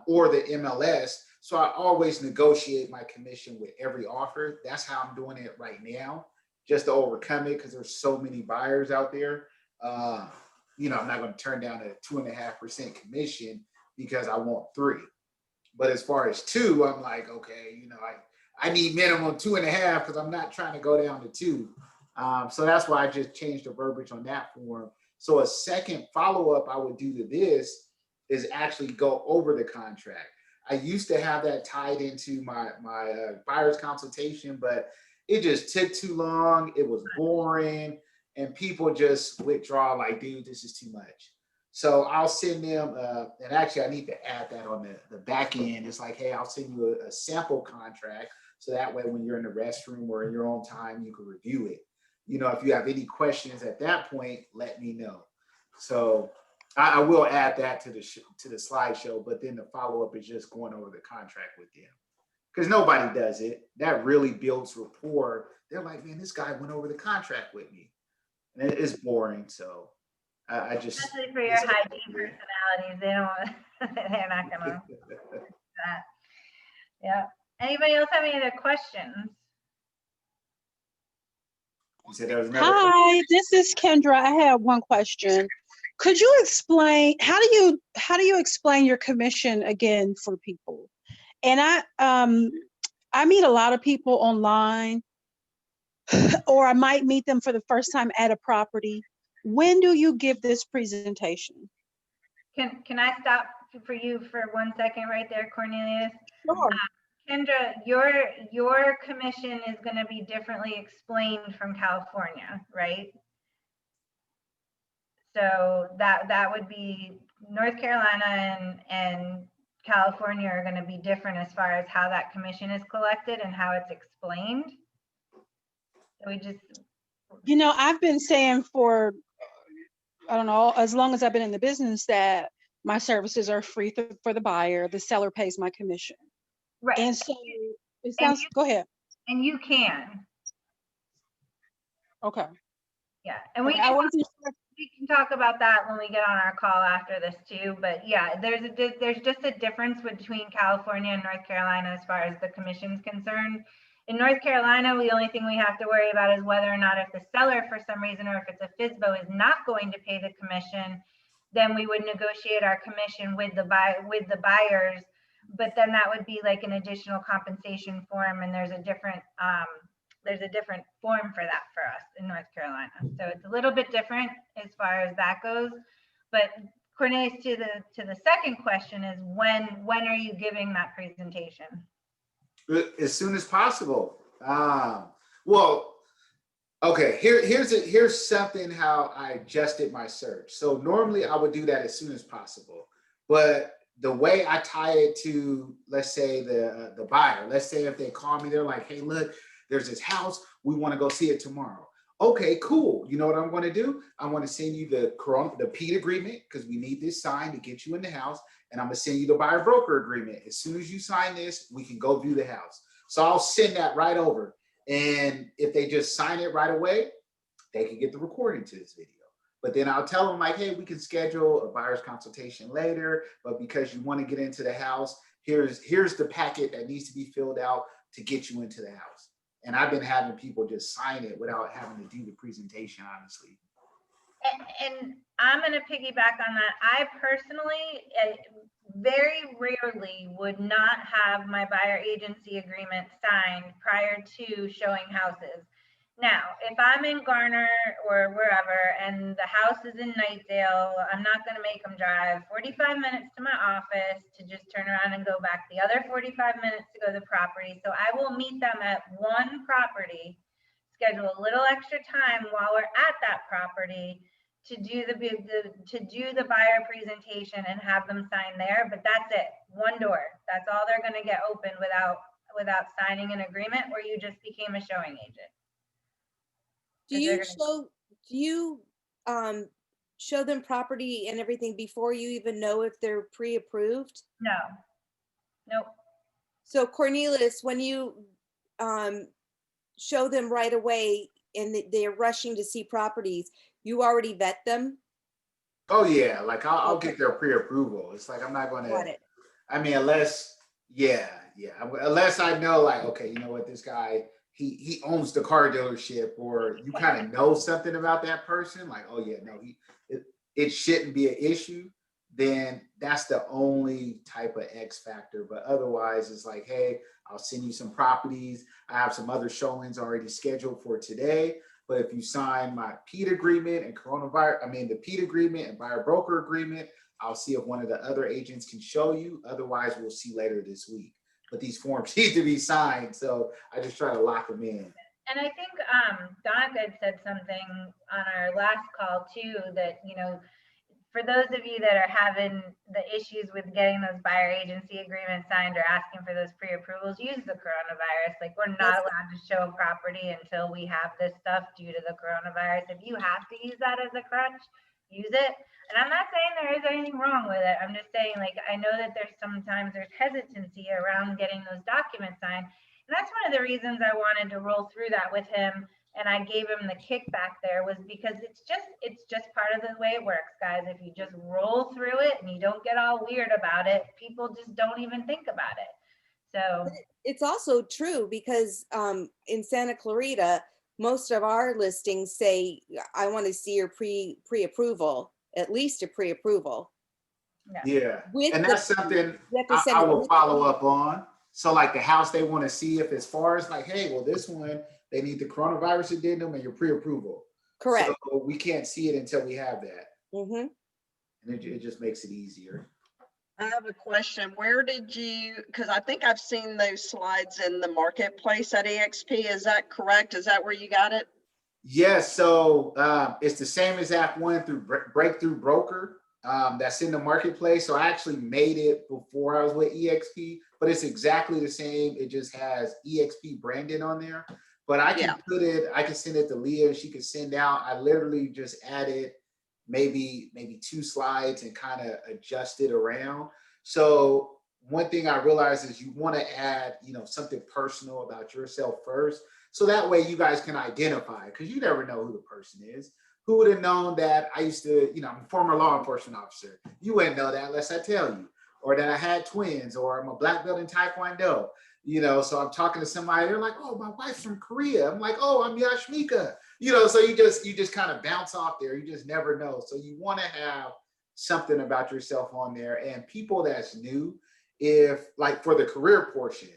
or the MLS. So I always negotiate my commission with every offer. That's how I'm doing it right now, just to overcome it, because there's so many buyers out there. You know, I'm not going to turn down a 2.5% commission because I want 3. But as far as 2, I'm like, okay, you know, I need minimum 2.5 because I'm not trying to go down to 2. So that's why I just changed the verbiage on that form. So a second follow-up I would do to this is actually go over the contract. I used to have that tied into my buyer's consultation, but it just took too long. It was boring, and people just withdraw like, dude, this is too much. So I'll send them, and actually I need to add that on the back end. It's like, hey, I'll send you a sample contract. So that way, when you're in the restroom or in your own time, you can review it. You know, if you have any questions at that point, let me know. So I will add that to the slideshow, but then the follow-up is just going over the contract with them. Because nobody does it. That really builds rapport. They're like, man, this guy went over the contract with me. And it's boring, so I just... Especially for your high D personalities, they're not gonna do that. Yeah. Anybody else have any other questions? Hi, this is Kendra. I have one question. Could you explain, how do you explain your commission again for people? And I meet a lot of people online, or I might meet them for the first time at a property. When do you give this presentation? Can I stop for you for 1 second right there, Cornelius? Sure. Kendra, your commission is going to be differently explained from California, right? So that would be North Carolina and California are going to be different as far as how that commission is collected and how it's explained. So we just, you know, I've been saying for I don't know, as long as I've been in the business, that my services are free for the buyer, the seller pays my commission. Right. And so it sounds, go ahead. And you can. Okay. Yeah. And Okay, I wasn't sure. we can talk about that when we get on our call after this too. But yeah, there's just a difference between California and North Carolina as far as the commission's concerned. In North Carolina, the only thing we have to worry about is whether or not if the seller, for some reason, or if it's a FSBO, is not going to pay the commission, then we would negotiate our commission with the buyers. But then that would be like an additional compensation form, and there's a different form for that for us in North Carolina. So it's a little bit different as far as that goes. But Cornelius, to the second question is when are you giving that presentation? As soon as possible. Well, okay, here's something how I adjusted my search. So normally I would do that as soon as possible, but the way I tie it to, let's say the buyer, let's say if they call me, they're like, hey, look, there's this house, we want to go see it tomorrow. Okay, cool. You know what I'm going to do? I want to send you the PEAT agreement, because we need this signed to get you in the house. And I'm going to send you the buyer broker agreement. As soon as you sign this, we can go view the house. So I'll send that right over. And if they just sign it right away, they can get the recording to this video. But then I'll tell them like, hey, we can schedule a buyer's consultation later, but because you want to get into the house, here's the packet that needs to be filled out to get you into the house. And I've been having people just sign it without having to do the presentation, honestly. And I'm going to piggyback on that. I personally very rarely would not have my buyer agency agreement signed prior to showing houses. Now, if I'm in Garner or wherever and the house is in Knightdale, I'm not going to make them drive 45 minutes to my office to just turn around and go back the other 45 minutes to go to the property. So I will meet them at one property, schedule a little extra time while we're at that property to do the buyer presentation and have them sign there. But that's it, one door. That's all they're going to get open without signing an agreement where you just became a showing agent. Do you show them property and everything before you even know if they're pre-approved? No. Nope. So Cornelius, when you show them right away and they're rushing to see properties, you already vet them? Oh yeah, like I'll get their pre-approval. It's like I'm not going to. I mean, unless I know, like, okay, you know what, this guy. He owns the car dealership, or you kind of know something about that person, like, oh yeah, no, it shouldn't be an issue, then that's the only type of X factor. But otherwise, it's like, hey, I'll send you some properties. I have some other showings already scheduled for today. But if you sign my PEAT agreement and the PEAT agreement and buyer broker agreement, I'll see if one of the other agents can show you. Otherwise, we'll see later this week. But these forms need to be signed, so I just try to lock them in. And I think Donica had said something on our last call too, that, you know, for those of you that are having the issues with getting those buyer agency agreements signed or asking for those pre-approvals, use the coronavirus. Like, we're not allowed to show a property until we have this stuff due to the coronavirus. If you have to use that as a crutch, use it. And I'm not saying there is anything wrong with it. I'm just saying, like, I know that there's hesitancy around getting those documents signed. And that's one of the reasons I wanted to roll through that with him. And I gave him the kickback there, was because it's just part of the way it works, guys. If you just roll through it and you don't get all weird about it, people just don't even think about it. So it's also true because in Santa Clarita, most of our listings say, I want to see your pre-approval, at least a pre-approval. Yeah, and that's something I will follow up on. So like the house they want to see, if as far as like, hey, well, this one, they need the coronavirus addendum and your pre-approval. Correct. So we can't see it until we have that. Mm-hmm. And it just makes it easier. I have a question. Where did you, because I think I've seen those slides in the marketplace at EXP. Is that correct? Is that where you got it? Yes. So it's the same exact one through Breakthrough Broker. That's in the marketplace. So I actually made it before I was with EXP, but it's exactly the same. It just has EXP branded on there. But I can I can send it to Leah. She can send out. I literally just added maybe 2 slides and kind of adjust it around. So one thing I realized is you want to add, something personal about yourself first. So that way you guys can identify, because you never know who the person is. Who would have known that I used to, I'm a former law enforcement officer. You wouldn't know that unless I tell you. Or that I had twins, or I'm a black belt in Taekwondo. So I'm talking to somebody, they're like, oh, my wife's from Korea. I'm like, oh, I'm Yashmika. So you just kind of bounce off there. You just never know. So you want to have something about yourself on there. And people that's new, if like for the career portion,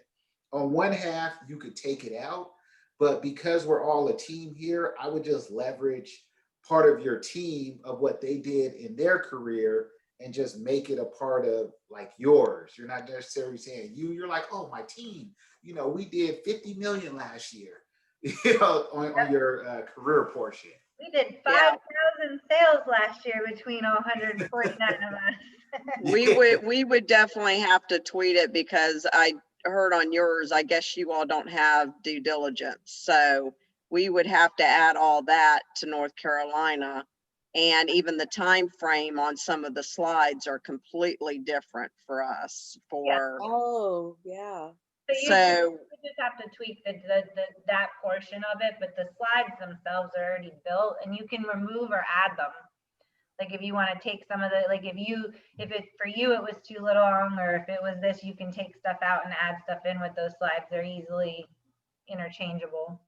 on one half, you could take it out. But because we're all a team here, I would just leverage part of your team of what they did in their career and just make it a part of like yours. You're not necessarily saying you're like, oh, my team, we did 50 million last year, on your career portion. We did 5,000 sales last year between 149 of us. We would definitely have to tweet it, because I heard on yours, I guess you all don't have due diligence. So we would have to add all that to North Carolina. And even the time frame on some of the slides are completely different for us. Oh, yeah. So you just have to tweak that portion of it, but the slides themselves are already built, and you can remove or add them. Like if you want to take some of the, like if it for you it was too little long, or if it was this, you can take stuff out and add stuff in with those slides. They're easily interchangeable.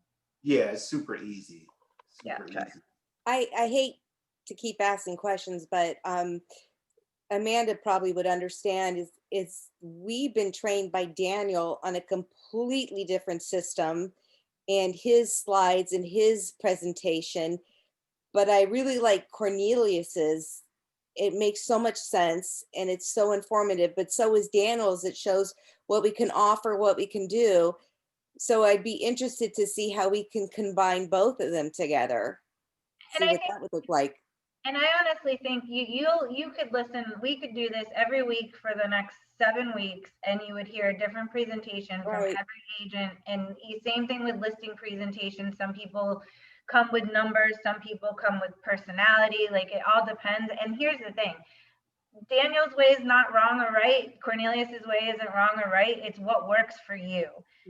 Yeah, it's super easy. Easy. I hate to keep asking questions, but Amanda probably would understand is we've been trained by Daniel on a completely different system and his slides and his presentation. But I really like Cornelius's. It makes so much sense and it's so informative, but so is Daniel's. It shows what we can offer, what we can do. So I'd be interested to see how we can combine both of them together. See what that would look like. And I honestly think you could listen, we could do this every week for the next 7 weeks, and you would hear a different presentation from every agent. And same thing with listing presentations. Some people come with numbers, some people come with personality, like it all depends. And here's the thing, Daniel's way is not wrong or right. Cornelius's way isn't wrong or right. It's what works for you.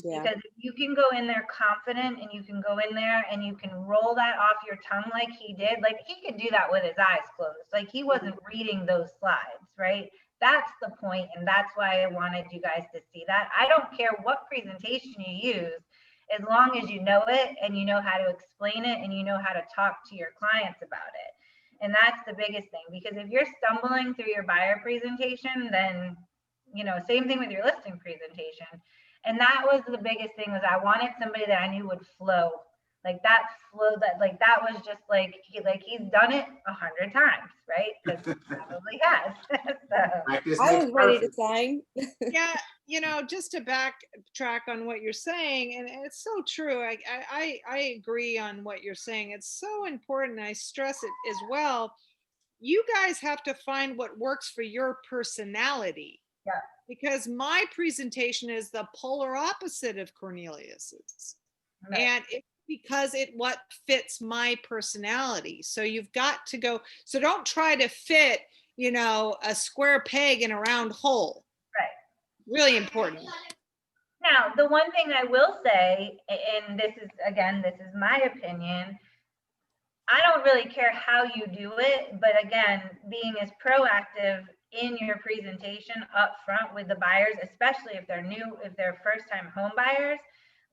Yeah. Because if you can go in there confident and you can go in there and you can roll that off your tongue like he did, like he could do that with his eyes closed. Like he wasn't reading those slides, right? That's the point, and that's why I wanted you guys to see that. I don't care what presentation you use, as long as you know it and you know how to explain it and you know how to talk to your clients about it. And that's the biggest thing, because if you're stumbling through your buyer presentation, then, same thing with your listing presentation. And that was the biggest thing, was I wanted somebody that I knew would flow. Like that flow, that was just like he's done it 100 times, right? Because he probably has. So. I was ready to sign. Yeah, just to backtrack on what you're saying, and it's so true. I agree on what you're saying. It's so important. I stress it as well. You guys have to find what works for your personality. Yeah. Because my presentation is the polar opposite of Cornelius's. Right. And it's because what fits my personality. So you've got to go. So don't try to fit, a square peg in a round hole. Right. Really important. Now, the one thing I will say, and this is my opinion, I don't really care how you do it, but again, being as proactive in your presentation up front with the buyers, especially if they're first-time home buyers,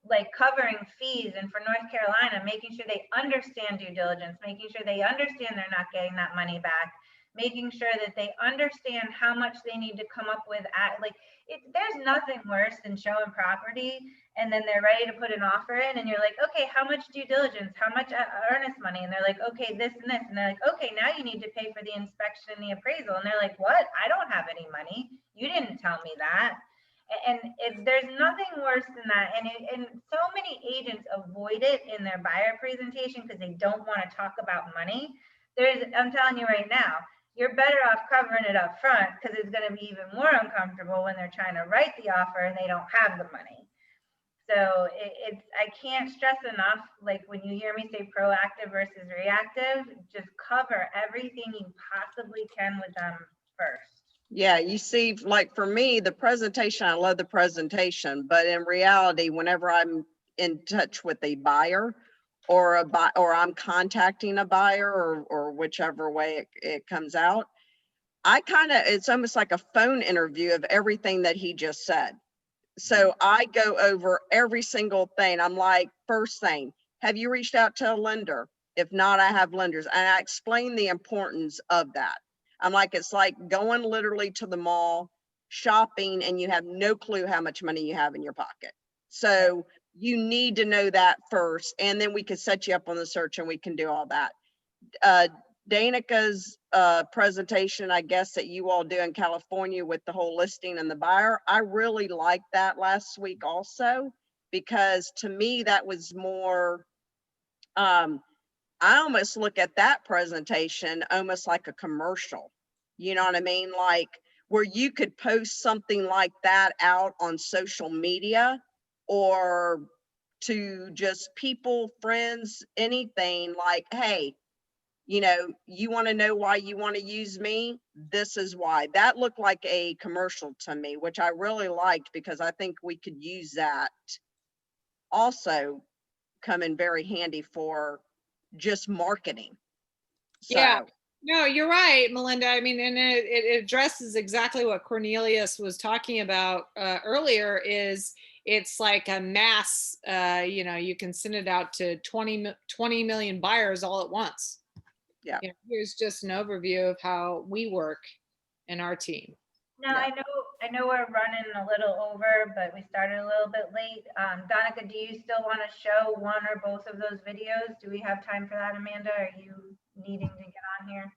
like covering fees, and for North Carolina, making sure they understand due diligence, making sure they understand they're not getting that money back, making sure that they understand how much they need to come up with there's nothing worse than showing property and then they're ready to put an offer in and you're like, okay, how much due diligence, how much earnest money? And they're like, okay, this and this. And they're like, okay, now you need to pay for the inspection and the appraisal. And they're like, what? I don't have any money. You didn't tell me that. And there's nothing worse than that. And so many agents avoid it in their buyer presentation because they don't want to talk about money. I'm telling you right now, you're better off covering it up front, because it's going to be even more uncomfortable when they're trying to write the offer and they don't have the money. So I can't stress enough, like when you hear me say proactive versus reactive, just cover everything you possibly can with them first. Yeah, you see, like for me, the presentation, I love the presentation, but in reality, whenever I'm in touch with a buyer or or I'm contacting a buyer or whichever way it comes out, it's almost like a phone interview of everything that he just said. So I go over every single thing. I'm like, first thing, have you reached out to a lender? If not, I have lenders. And I explain the importance of that. I'm like, it's like going literally to the mall, shopping, and you have no clue how much money you have in your pocket. So you need to know that first, and then we can set you up on the search and we can do all that. Danica's presentation, I guess, that you all do in California with the whole listing and the buyer, I really liked that last week also, because to me that was more, I almost look at that presentation almost like a commercial, you know what I mean? Like where you could post something like that out on social media or to just people, friends, anything like, hey, you know, you want to know why you want to use me? This is why. That looked like a commercial to me, which I really liked because I think we could use that also come in very handy for just marketing. So. Yeah, no, you're right, Melinda. I mean, and it addresses exactly what Cornelius was talking about earlier. It's like a mass, you know, you can send it out to 20 million buyers all at once. Yeah. You know, here's just an overview of how we work in our team. Now, yeah. I know we're running a little over, but we started a little bit late. Donica, do you still want to show one or both of those videos? Do we have time for that, Amanda? Are you needing to get on here?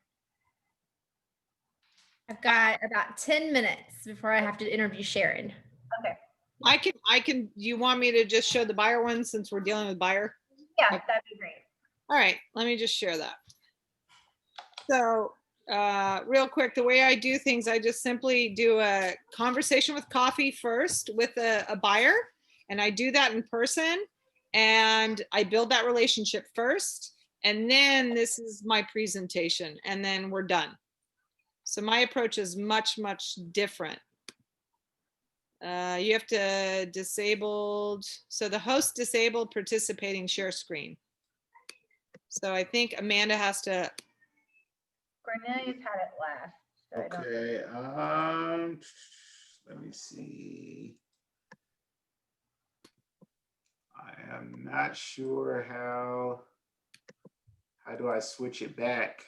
I've got about 10 minutes before I have to interview Sharon. Okay. I can, you want me to just show the buyer one since we're dealing with buyer? Yeah, okay. That'd be great. All right, let me just share that. So real quick, the way I do things, I just simply do a conversation with coffee first with a buyer, and I do that in person, and I build that relationship first, and then this is my presentation, and then we're done. So my approach is much, much different. You have to disabled, so the host disabled participating share screen. So I think Amanda has to. Cornelius had it last. So Okay, let me see. I am not sure how do I switch it back?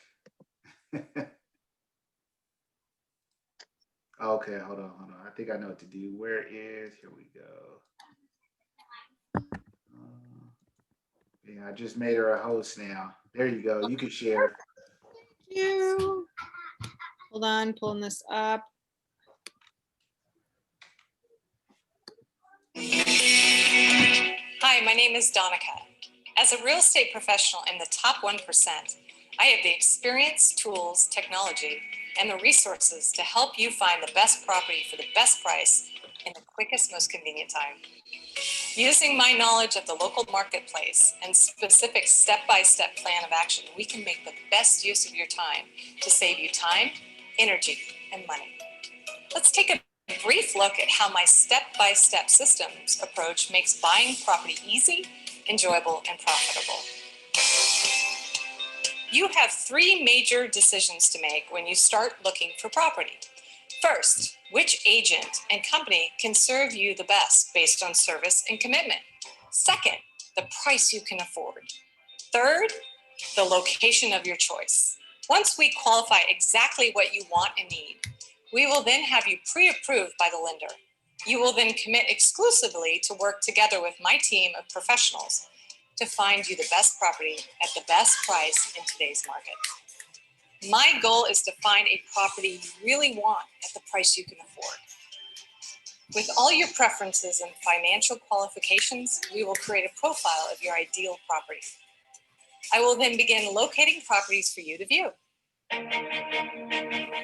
Okay, hold on. I think I know what to do. Here we go. Yeah, I just made her a host now. There you go. You can share. Thank you. Hold on, pulling this up. Hi, my name is Donica. As a real estate professional in the top 1%, I have the experience, tools, technology, and the resources to help you find the best property for the best price in the quickest, most convenient time. Using my knowledge of the local marketplace and specific step-by-step plan of action, we can make the best use of your time to save you time, energy, and money. Let's take a brief look at how my step-by-step systems approach makes buying property easy, enjoyable, and profitable. You have 3 major decisions to make when you start looking for property. First, which agent and company can serve you the best based on service and commitment? Second, the price you can afford. Third, the location of your choice. Once we qualify exactly what you want and need, we will then have you pre-approved by the lender. You will then commit exclusively to work together with my team of professionals to find you the best property at the best price in today's market. My goal is to find a property you really want at the price you can afford. With all your preferences and financial qualifications, we will create a profile of your ideal property. I will then begin locating properties for you to view.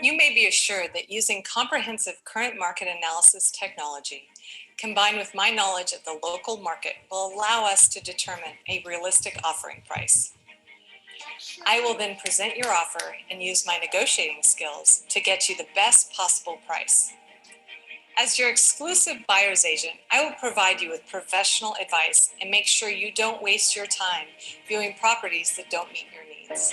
You may be assured that using comprehensive current market analysis technology, combined with my knowledge of the local market, will allow us to determine a realistic offering price. I will then present your offer and use my negotiating skills to get you the best possible price. As your exclusive buyer's agent, I will provide you with professional advice and make sure you don't waste your time viewing properties that don't meet your needs.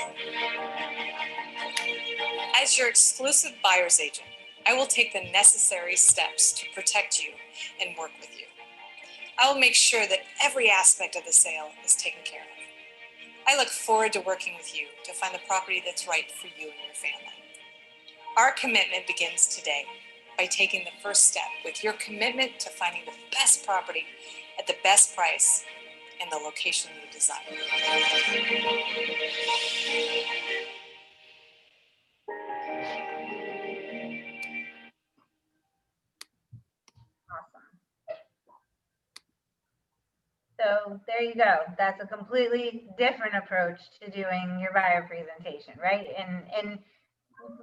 As your exclusive buyer's agent, I will take the necessary steps to protect you and work with you. I will make sure that every aspect of the sale is taken care of. I look forward to working with you to find the property that's right for you and your family. Our commitment begins today by taking the first step with your commitment to finding the best property at the best price in the location you desire. So there you go. That's a completely different approach to doing your buyer presentation, right? And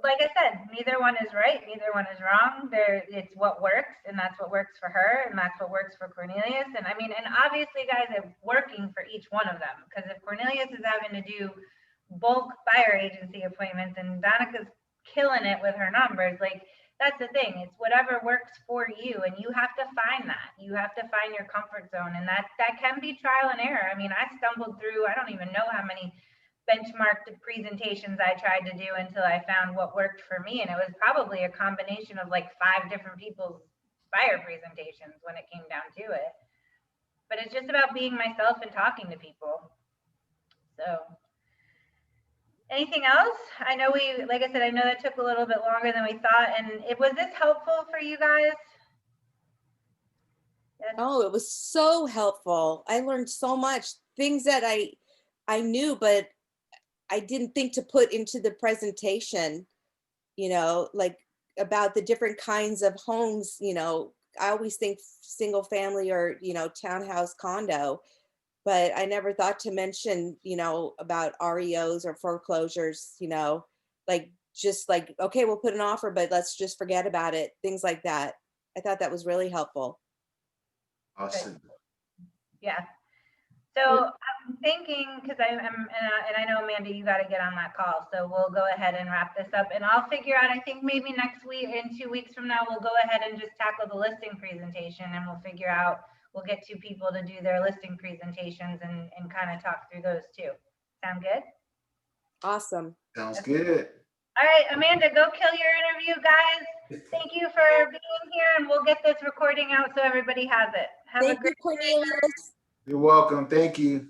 like I said, neither one is right, neither one is wrong. It's what works, and that's what works for her, and that's what works for Cornelius. And I mean, and obviously, guys, it's working for each one of them, because if Cornelius is having to do bulk buyer agency appointments and Donica's killing it with her numbers, like, that's the thing. It's whatever works for you, and you have to find that. You have to find your comfort zone, and that can be trial and error. I mean, I stumbled through, I don't even know how many benchmarked presentations I tried to do until I found what worked for me. And it was probably a combination of like 5 different people's buyer presentations when it came down to it. But it's just about being myself and talking to people. So anything else? I know like I said, I know that took a little bit longer than we thought. And was this helpful for you guys? Yes. Oh, it was so helpful. I learned so much, things that I knew, but I didn't think to put into the presentation, you know, like about the different kinds of homes. You know, I always think single family or, you know, townhouse condo, but I never thought to mention, you know, about REOs or foreclosures, you know, like just like, okay, we'll put an offer, but let's just forget about it. Things like that. I thought that was really helpful. Awesome. Yeah. So I'm thinking, because and I know, Amanda, you got to get on that call. So we'll go ahead and wrap this up, and I'll figure out, I think maybe next week, in 2 weeks from now, we'll go ahead and just tackle the listing presentation, and we'll figure out, we'll get 2 people to do their listing presentations and kind of talk through those too. Sound good? Awesome. Sounds good. All right, Amanda, go kill your interview, guys. Thank you for being here, and we'll get this recording out so everybody has it. Have a great Thank you, Cornelius. You're welcome. Thank you.